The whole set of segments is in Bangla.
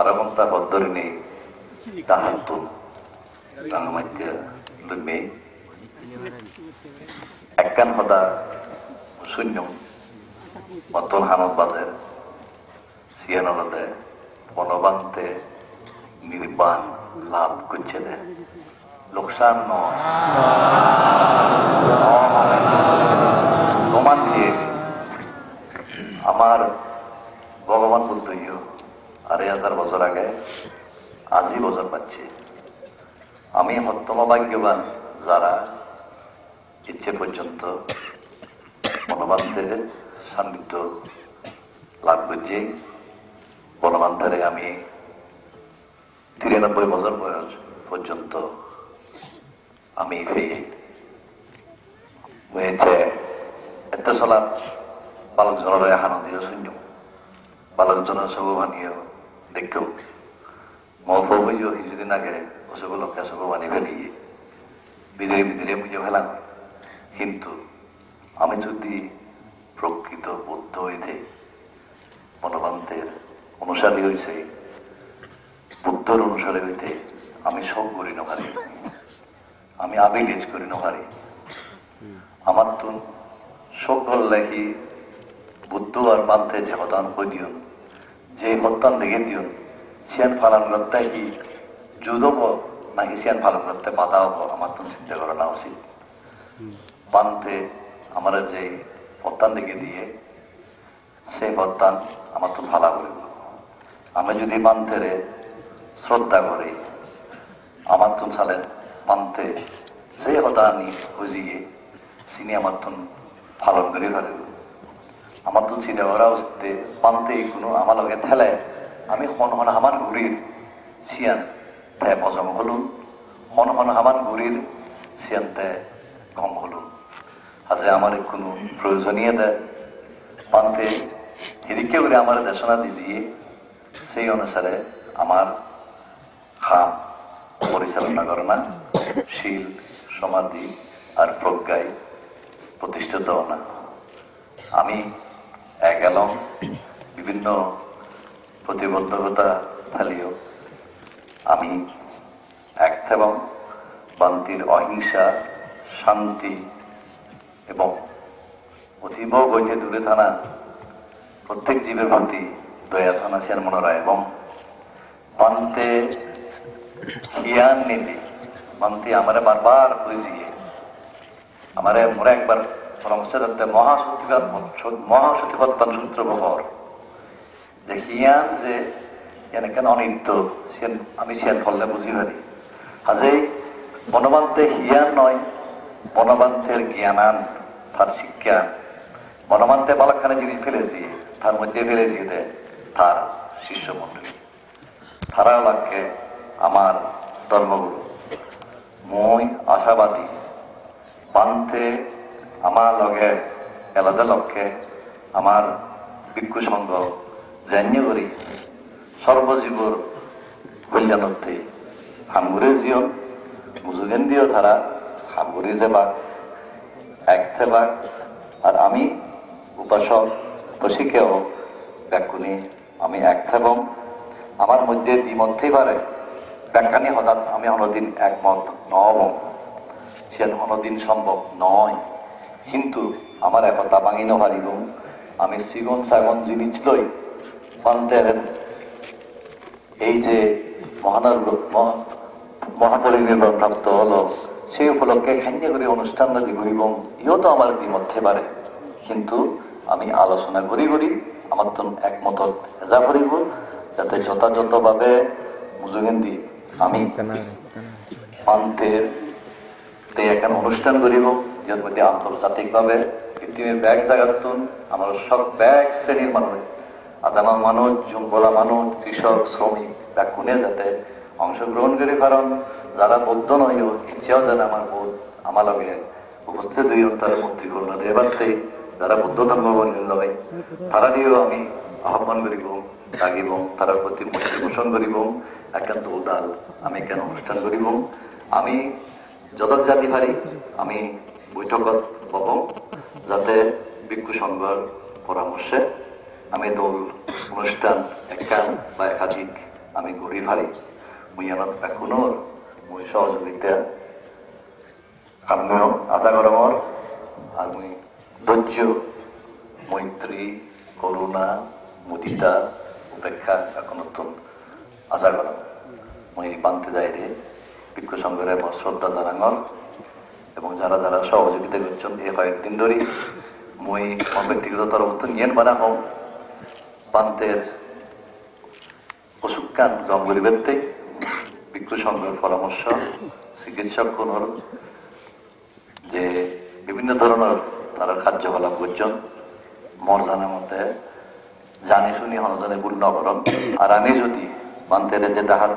Paramanta Baddarini Tahantun Rangamatya Lumei Akan Hoda Sunyum Maton Hanat Bader Sianolade Bonobante Nirban Lab Kuchede Loksan no Roman দিয়ে আমার ভগবান বুদ্ধইও ২,৫০০ বছর আগে আজই বছর পাচ্ছে আমি হত্যম ভাগ্যবান যারা ইচ্ছে পর্যন্ত বনবান্তের সান্নিধ্য লাভ করছি বনবান্তারে আমি ৯৩ বছর বয়স পর্যন্ত আমি হয়েছে এত সলাপ বালকজনের হানদীয় শূন্য বালকজনের সবমানীয় দেখেও মহফবীয় কিছুদিন আগে অসবলকে সবমানি ফেলিয়ে বিদরে বিদরে বুঝে ফেলাম কিন্তু আমি যদি প্রকৃত বুদ্ধ হইতে বনবান্তের অনুসারী হয়েছে বুদ্ধর অনুসারী হইতে আমি সব করি না পারি আমি আবিলেজ করি না পারি আমার তো সকল লেখি বুদ্ধ আর বান্তে যে হতান কই দিন যে হত্যান দেখে দিন সিয়ান পালন করতে কি যুদব নাকি সিয়ান পালন করতে বাধা হব আমার তো চিন্তা করা না উচিত বান্তে আমরা যে হত্যান দেখে দিয়ে সেই হত্যান আমার তো ভালো করিব আমি যদি বান্তেরে শ্রদ্ধা করি আমার তো চালে বান্তে যে হতানি খুঁজিয়ে চিনি আমার তো পালন করে ফেলে আমার তো চিন্তা করা উচিত বান্তে কোনো আমার লগে ঠেলে আমি হন হন আমার ঘুরির সিয়ান তে পজম হলুন হন হন আমার ঘুরির সিয়ান তে কম হলুন আজ আমার কোনো প্রয়োজনীয় দেয় বান্তে হিরিকে করে আমার দেশনা দিজিয়ে সেই অনুসারে আমার খাম পরিচালনা করে না শীল সমাধি আর প্রজ্ঞায় প্রতিষ্ঠিত না আমি গেলাম বিভিন্ন প্রতিবন্ধকতা ফেলিও আমি এক এবং বান্তির অহিংসা শান্তি এবং অতীব গইতে দূরে থানা প্রত্যেক জীবের প্রতি দয়া থানা সেন মনোরা এবং বান্তে জ্ঞান নীতি বান্তি আমারে বারবার বুঝিয়ে আমারে মোরা একবার পরামর্শ করতে মহাসতিপত্তন সূত্র বহর যে জ্ঞান যে কেন অনিত্য আমি সিয়ান ফললে বুঝি পারি আজে বনবান্তে হিয়ান নয় বনবান্তের জ্ঞানান তার শিক্ষা বনবান্তে বালাখানে জিনিস ফেলেছি তার মধ্যে ফেলে দিয়ে তার শিষ্য মন্ডলী তারা লাগকে আমার ধর্মগুরু মই আশাবাদী বান্তে আমার লগে আলাদা লক্ষ্যে আমার ভিক্ষু সংঘ জান্য করি সর্বজীবর কল্যাণর্থে হামগুরে জিও বুঝুগেন দিও তারা হামগুরি যাবা এক সেবা আর আমি উপাসক প্রশিক্ষেও ব্যাকুনি আমি এক এবং আমার মধ্যে দ্বিমতেই পারে ব্যাখ্যানি হঠাৎ আমি অনদিন একমত নব সে অনদিন সম্ভব নয় কিন্তু আমার একতা ভাঙি নহারিব আমি সিগুন সাগন জিনিস লই পান্তের এই যে মহাপরিনির্বাণ প্রাপ্ত হলো সেই উপলক্ষে খান্য করে অনুষ্ঠান দিব এবং ইও তো আমার দ্বিমধ্যে পারে কিন্তু আমি আলোচনা করি আমার তো একমত হেজা করিব যাতে যথাযথভাবে বুঝুগেন দি আমি পান্তের এখন অনুষ্ঠান করিব যার মধ্যে আন্তর্জাতিকভাবে পৃথিবীর ব্যাগ জায়গাতুন আমার সব ব্যাগ শ্রেণীর মানুষ আদামা মানুষ জুম্বলা মানুষ কৃষক শ্রমিক ব্যাগ কোনে যাতে অংশগ্রহণ করে কারণ যারা বৌদ্ধ নয় ইচ্ছাও যেন আমার বোধ আমার লগে উপস্থিত হই তার মন্ত্রীপূর্ণ দেবার্থে যারা বৌদ্ধ ধর্মাবলম্বী নয় তারা দিয়েও আমি আহ্বান করিব ডাকিব তার প্রতি মৈত্রী পোষণ করিব একান্ত উদাল আমি কেন অনুষ্ঠান করিব আমি যতক জাতি পারি আমি বৈঠকত পাব যাতে ভিক্ষু সংঘর পরামর্শে আমি দল অনুষ্ঠান একান বা একাধিক আমি ঘুরি ফারি মুই এনত এখনোর মুই সহযোগিতা আমিও আশা করমর আর মুই ধৈর্য মৈত্রী করুণা মুদিতা উপেক্ষা এখন নতুন আশা করম মুই বানতে যাই রে ভিক্ষু সংঘের শ্রদ্ধা জানাঙর এবং যারা যারা সহযোগিতা করছেন এই কয়েকদিন ধরে মুই আমার ব্যক্তিগত তরফ নিয়ে বানা হম বান্তের অসুখান গ্রহণ করিবেন ভিক্ষু সংঘের পরামর্শ চিকিৎসক কোনর যে বিভিন্ন ধরনের তারা কার্যকলাপ করছেন মর জানার মধ্যে জানি শুনি হনজনে ভুল নকরণ আর আমি যদি বান্তের যে তাহার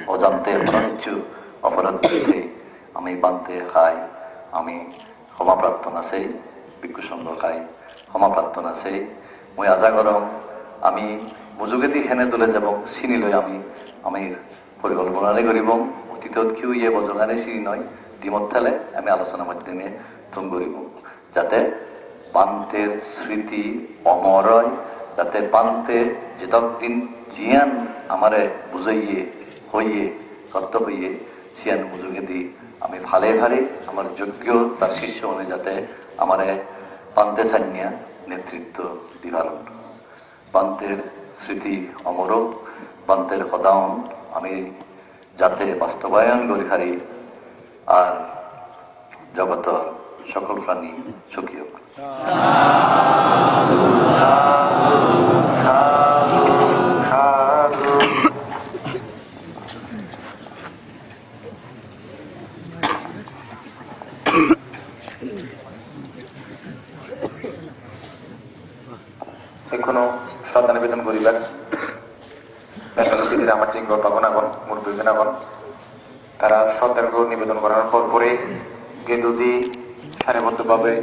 অজান্তে কিছু অপরাধ করতে আমি বান্তে খাই আমি ক্ষমা প্রার্থনা সেই ভিক্ষু সংঘ খাই ক্ষমা প্রার্থনা সেই মই আশা করম আমি মজুগেদি হেনে তুলে যাব চিনি লৈ আমি পরিকল্পনারে করিব অতীতত কেউ ইয়ে বজগানে চিনি নয় দিমত ঠেলে আমি আলোচনার মাধ্যমে তুম করিব যাতে বান্তের স্মৃতি অমর হয় যাতে বান্তে যেতদিন জিয়ান আমারে বুঝাইয়ে হইয়ে সত্য হইয়ে সিয়ান মজুগেদি আমি ভালে ভারে আমার যোগ্য তার শিষ্য হলে যাতে আমারে বান্তে সান্যা নেতৃত্ব দিবার বান্তের স্মৃতি অমর বান্তের সদাউন আমি যাতে বাস্তবায়ন করি হারি আর জগত সকল প্রাণী সুখী হোক। এখনো শ্রদ্ধা নিবেদন করিবেন আমার জিজ্ঞ পাগনাগণ মুরব্বীগণ তারা শ্রদ্ধা নিবেদন করার পরে গেদুদি সারিবদ্ধভাবে